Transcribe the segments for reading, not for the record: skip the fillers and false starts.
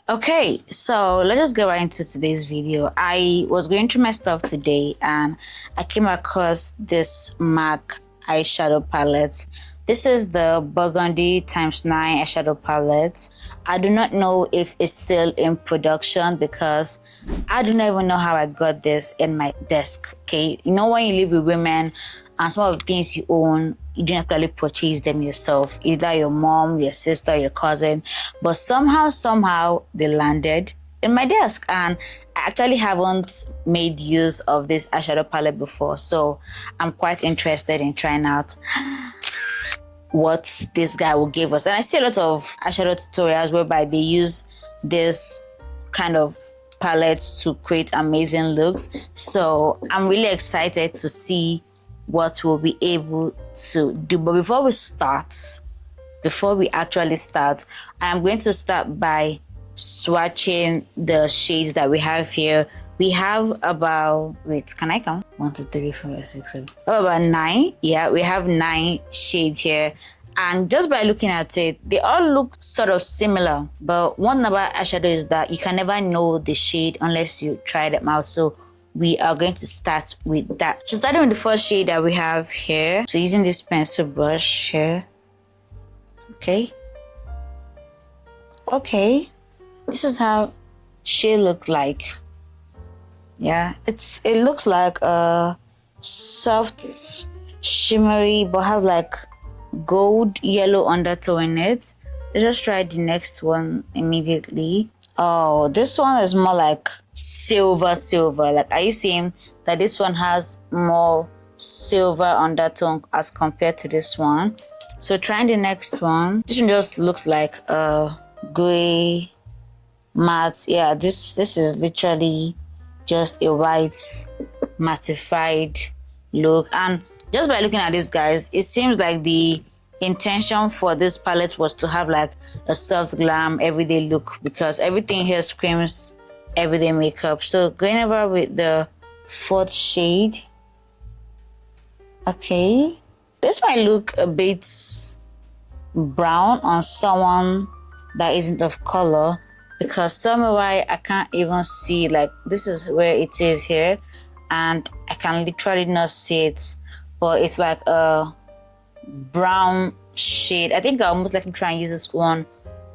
Okay, so let's just get right into today's video. I was going through my stuff today and I came across this MAC eyeshadow palette. This is the Burgundy ×9 eyeshadow palette. I do not know if it's still in production because I do not even know how I got this in my desk. Okay, you know when you live with women and some of the things you own, you don't actually purchase them yourself, either your mom, your sister, your cousin, but somehow they landed in my desk and I actually haven't made use of this eyeshadow palette before, so I'm quite interested in trying out what this guy will give us. And I see a lot of eyeshadow tutorials whereby they use this kind of palettes to create amazing looks, so I'm really excited to see what we'll be able to do. But before we actually start, I'm going to start by swatching the shades that we have here. We have about, wait, can I count? 1, 2, 3, 4, 5, 6, 7. Oh, about 9. Yeah, we have 9 shades here. And just by looking at it, they all look sort of similar. But one thing about eyeshadow is that you can never know the shade unless you try them out. So we are going to start with that. So starting with the first shade that we have here. So using this pencil brush here. Okay. This is how shade looks like. Yeah, it looks like a soft, shimmery, but has like gold yellow undertone in it. Let's just try the next one immediately. Oh, this one is more like silver. Like, are you seeing that this one has more silver undertone as compared to this one? So trying the next one. This one just looks like a gray matte. Yeah, this is literally just a white mattified look. And just by looking at this, guys, it seems like the intention for this palette was to have like a soft glam everyday look, because everything here screams everyday makeup. So going over with the 4th shade. Okay, this might look a bit brown on someone that isn't of color, because tell me why I can't even see, like, this is where it is here and I can literally not see it, but it's like a brown shade. I think I almost like to try and use this one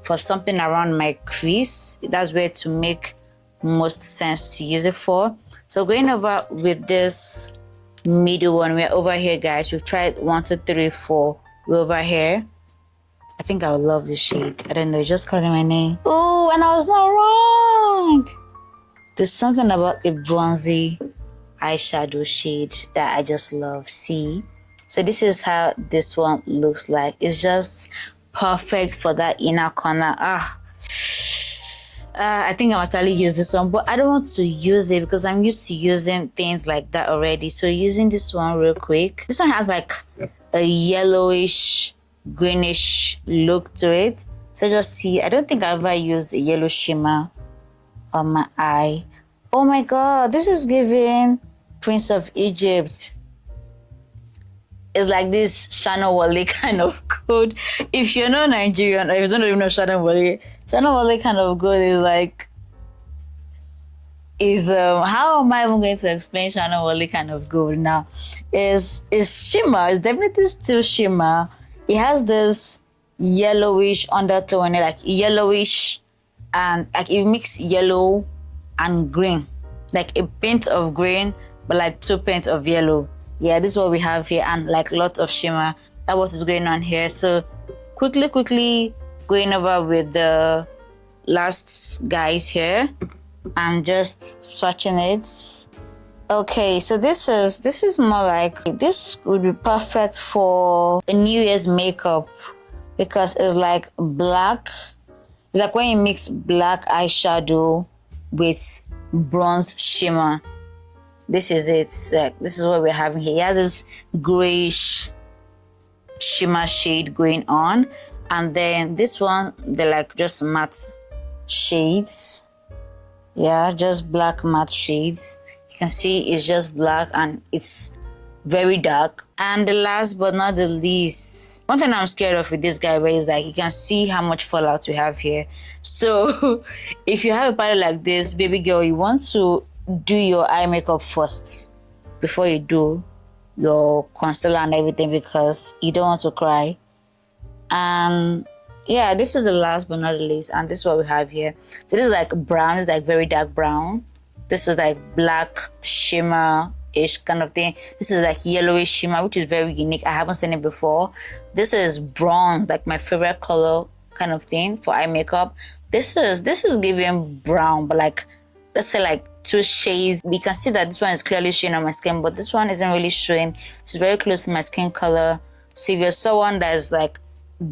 for something around my crease. That's where to make most sense to use it for. So going over with this middle one, we're over here, guys. We've tried 1, 2, 3, 4. We're over here. I think I would love this shade. I don't know, just calling my name. Oh, and I was not wrong. There's something about a bronzy eyeshadow shade that I just love. See? So this is how this one looks like. It's just perfect for that inner corner. I think I'm actually use this one, but I don't want to use it because I'm used to using things like that already. So using this one real quick. This one has like a yellowish, greenish look to it. So just see, I don't think I've ever used a yellow shimmer on my eye. Oh my god, this is giving Prince of Egypt. It's like this Shana Wale kind of code. If you're not Nigerian or if you don't even know Shana Wale kind of code is like, how am I even going to explain Shana Wale kind of gold now? Is shimmer, it's definitely still shimmer. It has this yellowish undertone, like yellowish, and like it mix yellow and green, like a paint of green, but like 2 paints of yellow. Yeah, this is what we have here, and like lots of shimmer. That's what is going on here. So quickly going over with the last guys here and just swatching it. Okay, so this is more like, this would be perfect for a New Year's makeup because it's like black. It's like when you mix black eyeshadow with bronze shimmer. This is it. Like, this is what we're having here. Yeah, this grayish shimmer shade going on, and then this one, they're like just matte shades. Yeah, just black matte shades. You can see it's just black and it's very dark. And the last but not the least, one thing I'm scared of with this guy is like you can see how much fallout we have here. So if you have a palette like this, baby girl, you want to do your eye makeup first before you do your concealer and everything, because you don't want to cry. And yeah, this is the last but not the least, and this is what we have here. So this is like brown, it's like very dark brown. This is like black shimmer-ish kind of thing. This is like yellowish shimmer, which is very unique. I haven't seen it before. This is bronze, like my favorite color kind of thing for eye makeup. This is giving brown, but like, let's say like 2 shades. We can see that this one is clearly showing on my skin, but this one isn't really showing. It's very close to my skin color. So if you're someone that's like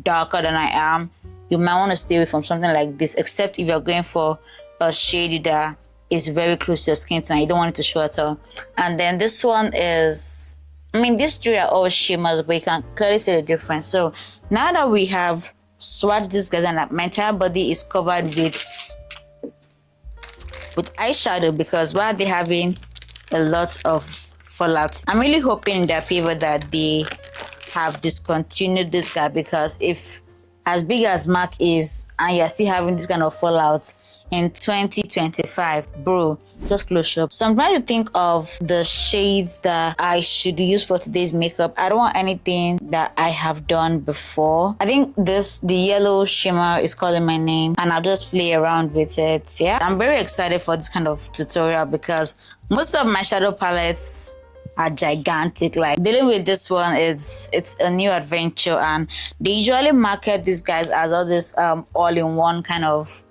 darker than I am, you might want to stay away from something like this, except if you're going for a shade that is very close to your skin tone. You don't want it to show at all. And then this one is, I mean, these 3 are all shimmers, but you can clearly see the difference. So now that we have swatched this guys and my entire body is covered with eyeshadow, because why are they having a lot of fallout? I'm really hoping in their favor that they have discontinued this guy, because if as big as MAC is and you're still having this kind of fallout in 2025, bro, just close shop. So I'm trying to think of the shades that I should use for today's makeup. I don't want anything that I have done before. I think the yellow shimmer is calling my name, and I'll just play around with it. Yeah, I'm very excited for this kind of tutorial because most of my shadow palettes are gigantic. Like dealing with this one, it's a new adventure, and they usually market these guys as all this all-in-one kind of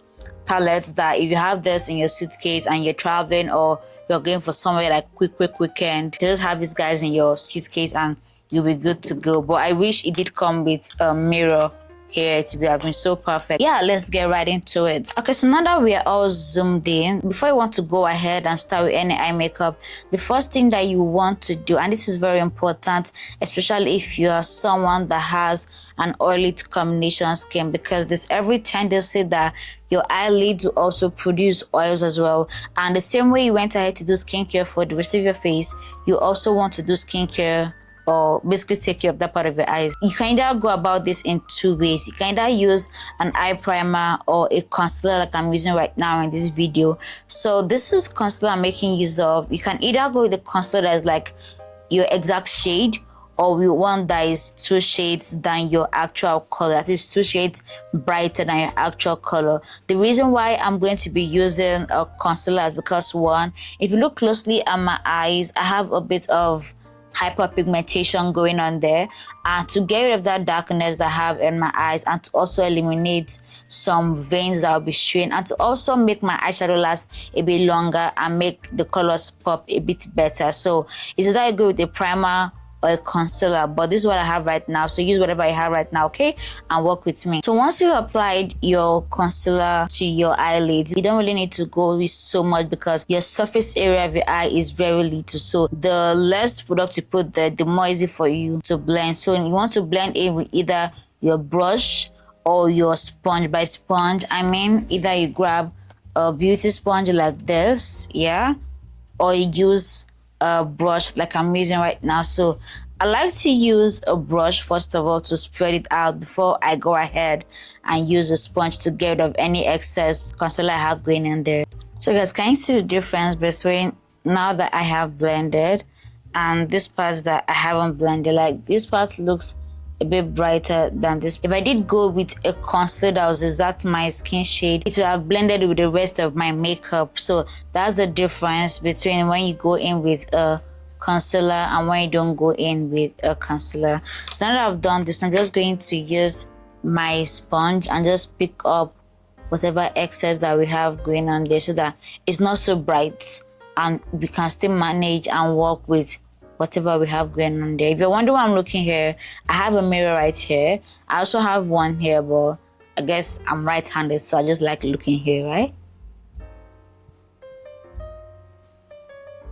palettes that if you have this in your suitcase and you're traveling or you're going for somewhere like quick weekend, you just have these guys in your suitcase and you'll be good to go. But I wish it did come with a mirror here to be having so perfect. Yeah, let's get right into it. Okay, so now that we are all zoomed in, before you want to go ahead and start with any eye makeup, the first thing that you want to do, and this is very important, especially if you are someone that has an oily to combination skin, because there's every tendency that your eyelids will also produce oils as well. And the same way you went ahead to do skincare for the rest of your face, you also want to do skincare or basically take care of that part of your eyes. You can either go about this in 2 ways. You can either use an eye primer or a concealer like I'm using right now in this video. So this is concealer I'm making use of. You can either go with the concealer that is like your exact shade, or with one that is 2 shades than your actual color. That is 2 shades brighter than your actual color. The reason why I'm going to be using a concealer is because, one, if you look closely at my eyes, I have a bit of hyperpigmentation going on there, and to get rid of that darkness that I have in my eyes, and to also eliminate some veins that will be showing, and to also make my eyeshadow last a bit longer and make the colors pop a bit better. So it's either I go with a primer or a concealer, but this is what I have right now, so use whatever you have right now, okay, and work with me. So once you've applied your concealer to your eyelids, you don't really need to go with so much because your surface area of your eye is very little, so the less product you put there, the more easy for you to blend. So you want to blend in with either your brush or your sponge. By sponge, I mean either you grab a beauty sponge like this, yeah, or you use a brush like I'm using right now. So I like to use a brush first of all to spread it out before I go ahead and use a sponge to get rid of any excess concealer I have going in there. So guys, can you see the difference between now that I have blended and this part that I haven't blended? Like this part looks a bit brighter than this. If I did go with a concealer that was exact my skin shade, it would have blended with the rest of my makeup. So that's the difference between when you go in with a concealer and when you don't go in with a concealer. So now that I've done this, I'm just going to use my sponge and just pick up whatever excess that we have going on there, so that it's not so bright and we can still manage and work with whatever we have going on there. If you're wondering why I'm looking here, I have a mirror right here. I also have one here, but I guess I'm right-handed, so I just like looking here, right?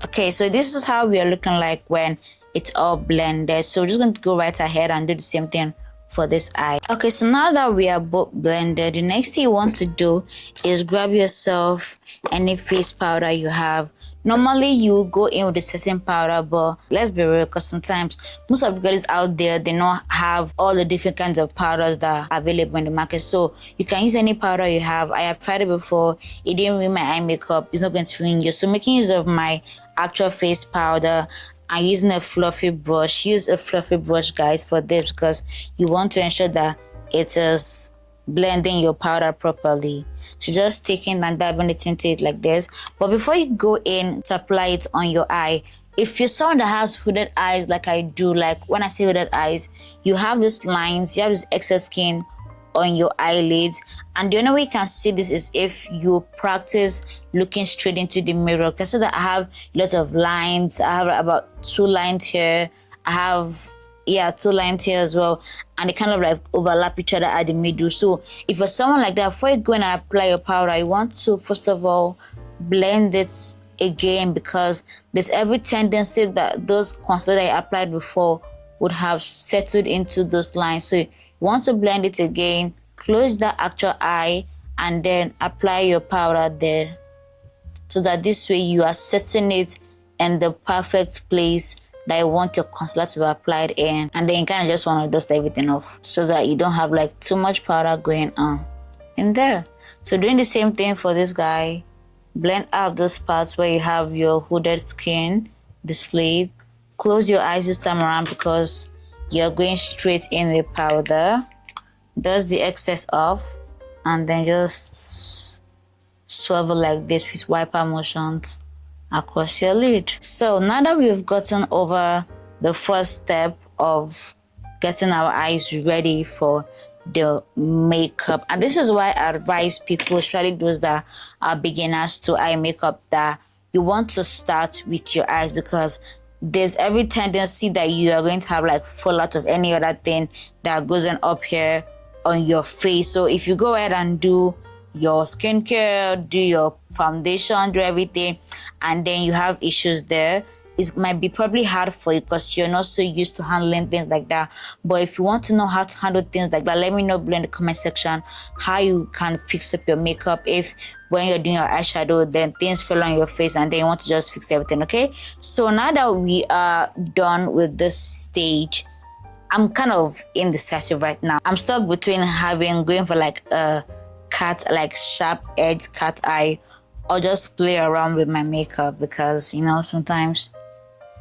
Okay, so this is how we are looking like when it's all blended. So we're just going to go right ahead and do the same thing for this eye. Okay, so now that we are both blended, the next thing you want to do is grab yourself any face powder you have. Normally you go in with a certain powder, but let's be real, because sometimes most of the girls out there, they don't have all the different kinds of powders that are available in the market. So you can use any powder you have. I have tried it before. It didn't ruin my eye makeup. It's not going to ruin you. So making use of my actual face powder, I'm using a fluffy brush. Use a fluffy brush, guys, for this, because you want to ensure that it is blending your powder properly. So just taking and dabbing it into it like this. But before you go in to apply it on your eye, if you're someone that has hooded eyes like I do, like when I say hooded eyes, you have these lines, you have this excess skin on your eyelids, and the only way you can see this is if you practice looking straight into the mirror. Because so that I have a lot of lines. I have about 2 lines here. I have 2 lines here as well, and they kind of like overlap each other at the middle. So if you're someone like that, before you go and apply your powder, you want to first of all blend it again, because there's every tendency that those concealer that I applied before would have settled into those lines. So you want to blend it again, close the actual eye, and then apply your powder there, so that this way you are setting it in the perfect place that you want your concealer to be applied in. And then you kind of just want to dust everything off, so that you don't have like too much powder going on in there. So doing the same thing for this guy, blend out those parts where you have your hooded skin displayed. Close your eyes this time around, because you're going straight in with powder. Dust the excess off, and then just swivel like this with wiper motions across your lid. So now that we've gotten over the first step of getting our eyes ready for the makeup, and this is why I advise people, especially those that are beginners to eye makeup, that you want to start with your eyes, because there's every tendency that you are going to have like fallout of any other thing that goes on up here on your face. So if you go ahead and do your skincare, do your foundation, do everything, and then you have issues there, it might be probably hard for you because you're not so used to handling things like that. But if you want to know how to handle things like that, let me know below in the comment section how you can fix up your makeup if when you're doing your eyeshadow then things fell on your face and then you want to just fix everything. Okay, so now that we are done with this stage, I'm kind of indecisive right now. I'm stuck between going for like a cat, like sharp edge cat eye, or just play around with my makeup, because you know sometimes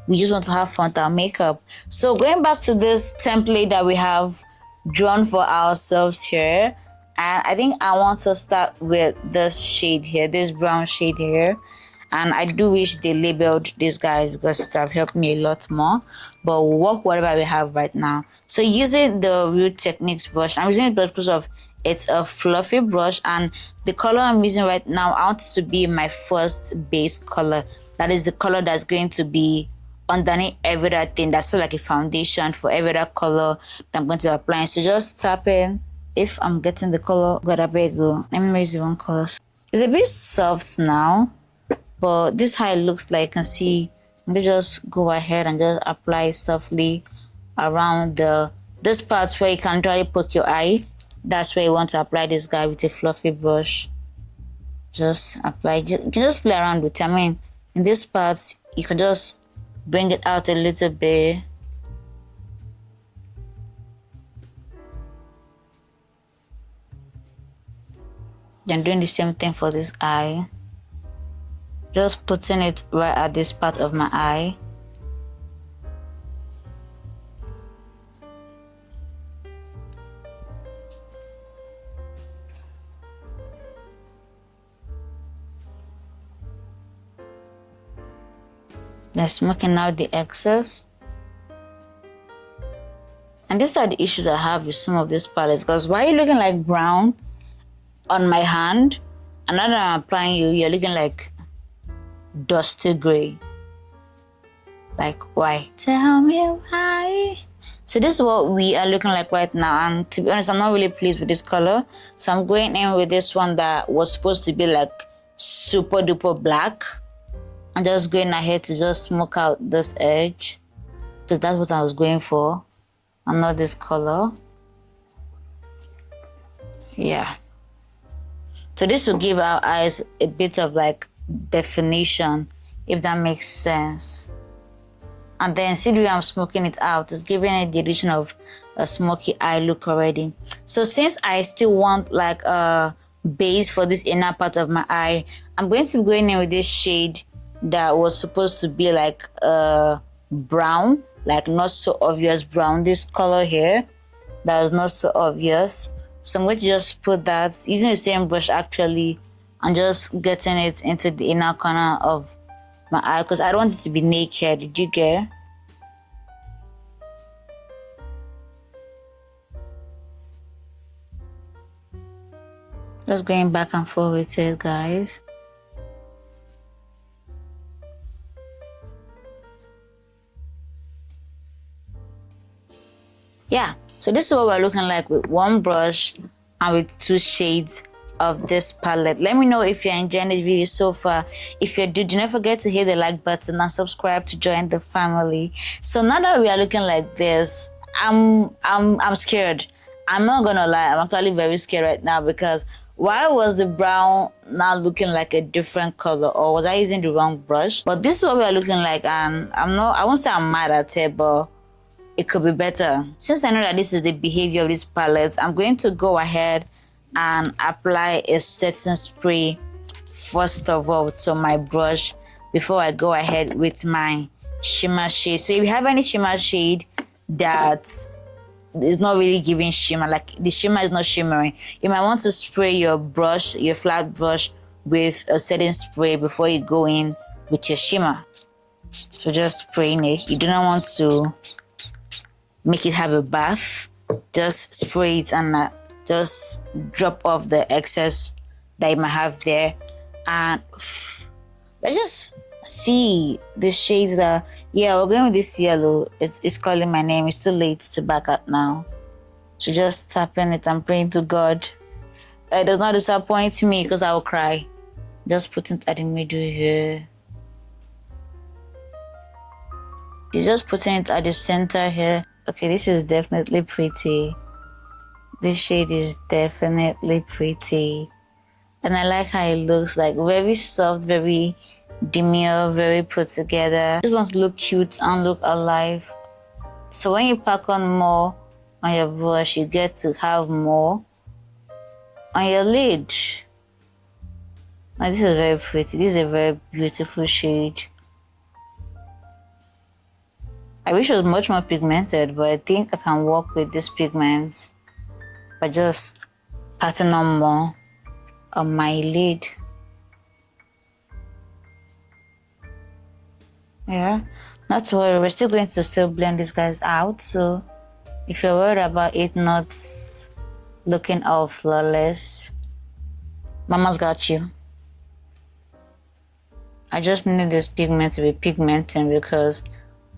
we just want to have fun with our makeup. So going back to this template that we have drawn for ourselves here, and I think I want to start with this shade here, this brown shade here. And I do wish they labeled these guys, because it have helped me a lot more. But we'll work whatever we have right now. So using the Real Techniques brush, I'm using it because of it's a fluffy brush, and the color I'm using right now, I want it to be my first base color. That is the color that's going to be underneath every other thing. That's like a foundation for every other color that I'm going to apply. So just tap in. If I'm getting the color, gotta go. Let me use the one color. It's a bit soft now, but this is how it looks like. You can see, and they just go ahead and just apply softly around this part where you can try to poke your eye. That's where you want to apply this guy with a fluffy brush. Just apply, just play around with it. I mean, in this part, you can just bring it out a little bit. Then doing the same thing for this eye. Just putting it right at this part of my eye. Then smoking out the excess. And these are the issues I have with some of these palettes, because why are you looking like brown on my hand, and now that I'm applying you're looking like dusty gray? Like, why? Tell me why. So this is what we are looking like right now, and to be honest, I'm not really pleased with this color. So I'm going in with this one that was supposed to be like super duper black. I'm just going ahead to just smoke out this edge, because that's what I was going for, and not this color. Yeah. So this will give our eyes a bit of like definition, if that makes sense. And then see the way I'm smoking it out, it's giving it the addition of a smoky eye look already. So since I still want like a base for this inner part of my eye, I'm going to be going in with this shade that was supposed to be like brown, like not so obvious brown. This color here that is not so obvious. So I'm going to just put that using the same brush actually, and just getting it into the inner corner of my eye because I don't want it to be naked. Did you get? Just going back and forth with it, guys. Yeah, so this is what we're looking like with one brush and with two shades of this palette. Let me know if you're enjoying this video so far. If you do not forget to hit the like button and subscribe to join the family. So now that we are looking like this, I'm scared. I'm not gonna lie, I'm actually very scared right now because why was the brown now looking like a different color, or was I using the wrong brush? But this is what we are looking like, and I won't say I'm mad at it, but it could be better. Since I know that this is the behavior of this palette, I'm going to go ahead and apply a setting spray first of all to my brush before I go ahead with my shimmer shade. So if you have any shimmer shade that is not really giving shimmer, like the shimmer is not shimmering, you might want to spray your brush, your flat brush, with a setting spray before you go in with your shimmer. So just spraying it. You do not want to make it have a bath. Just spray it and just drop off the excess that you might have there. And let's just see the shades that, yeah, we're going with this yellow. It's calling my name. It's too late to back out now. So just tapping it and praying to God it does not disappoint me because I will cry. Just putting it at the middle here. Just putting it at the center here. Okay, this is definitely pretty. This shade is definitely pretty. And I like how it looks, like very soft, very demure, very put together. Just want to look cute and look alive. So when you pack on more on your brush, you get to have more on your lid. Now this is very pretty. This is a very beautiful shade. I wish it was much more pigmented, but I think I can work with these pigments by just patting on more on my lid. Yeah, not to worry, we're still going to still blend these guys out. So if you're worried about it not looking all flawless, Mama's got you. I just need this pigment to be pigmenting because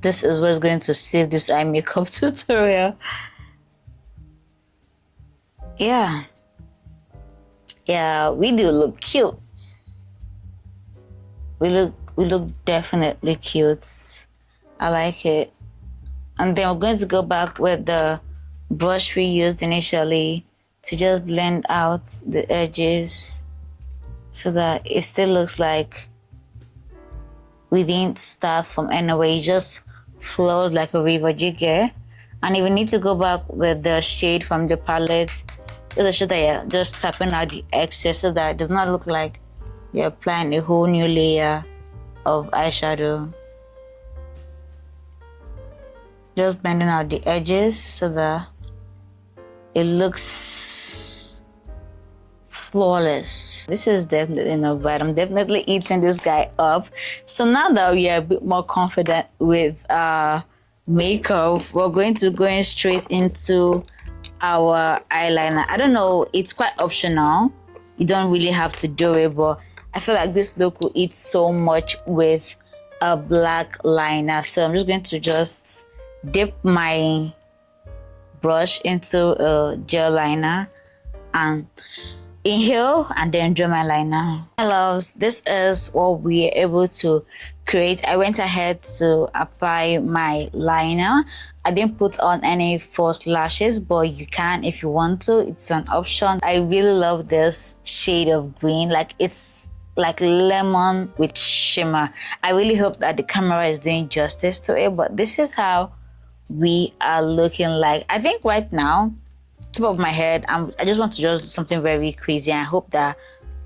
this is what's going to save this eye makeup tutorial. Yeah, we do look cute. We look definitely cute. I like it. And then we're going to go back with the brush we used initially to just blend out the edges so that it still looks like we didn't start from anywhere. It just flows like a river, jigger. And if you need to go back with the shade from the palette, just to show that you're just tapping out the excess so that it does not look like you're applying a whole new layer of eyeshadow. Just blending out the edges so that it looks flawless. This is definitely not bad. I'm definitely eating this guy up. So now that we are a bit more confident with makeup, we're going to go straight into our eyeliner. I don't know, it's quite optional. You don't really have to do it, but I feel like this look will eat so much with a black liner. So I'm just going to just dip my brush into a gel liner and inhale and then draw my liner. My loves, this is what we are able to create. I went ahead to apply my liner. I didn't put on any false lashes, but you can if you want to. It's an option. I really love this shade of green. Like, it's like lemon with shimmer. I really hope that the camera is doing justice to it, but this is how we are looking like. I think right now, top of my head, I just want to just do something very crazy, and I hope that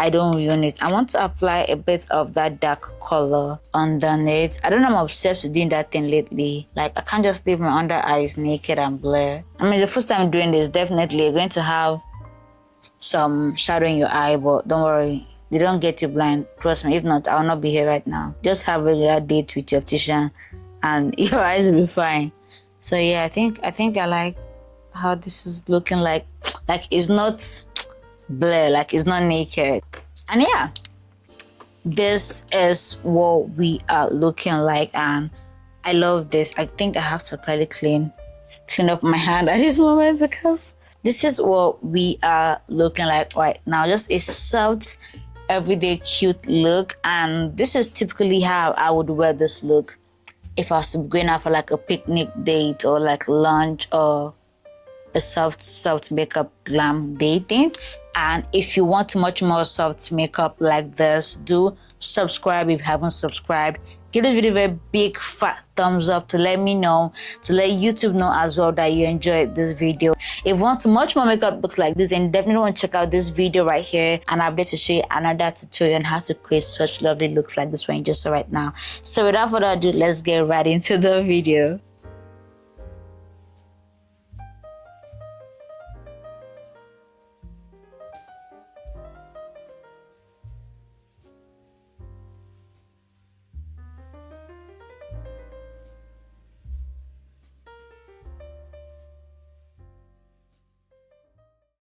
I don't ruin it. I want to apply a bit of that dark color underneath. I don't know, I'm obsessed with doing that thing lately. Like, I can't just leave my under eyes naked and blur. I mean, the first time doing this, definitely you're going to have some shadow in your eye, but don't worry, they don't get you blind. Trust me, if not, I'll not be here right now. Just have a regular date with your optician and your eyes will be fine. So yeah, I think I like how this is looking like it's not blur, like it's not naked. And yeah, this is what we are looking like, and I love this. I think I have to probably clean up my hand at this moment, because this is what we are looking like right now. Just a soft, everyday cute look, and this is typically how I would wear this look if I was to be going out for like a picnic date or like lunch or a soft makeup glam dating. And if you want much more soft makeup like this, do subscribe if you haven't subscribed. Give this video a very big fat thumbs up to let me know, to let YouTube know as well that you enjoyed this video. If you want much more makeup looks like this, then definitely want to check out this video right here, and I'll be able to show you another tutorial on how to create such lovely looks like this one you just saw right now. So without further ado, let's get right into the video.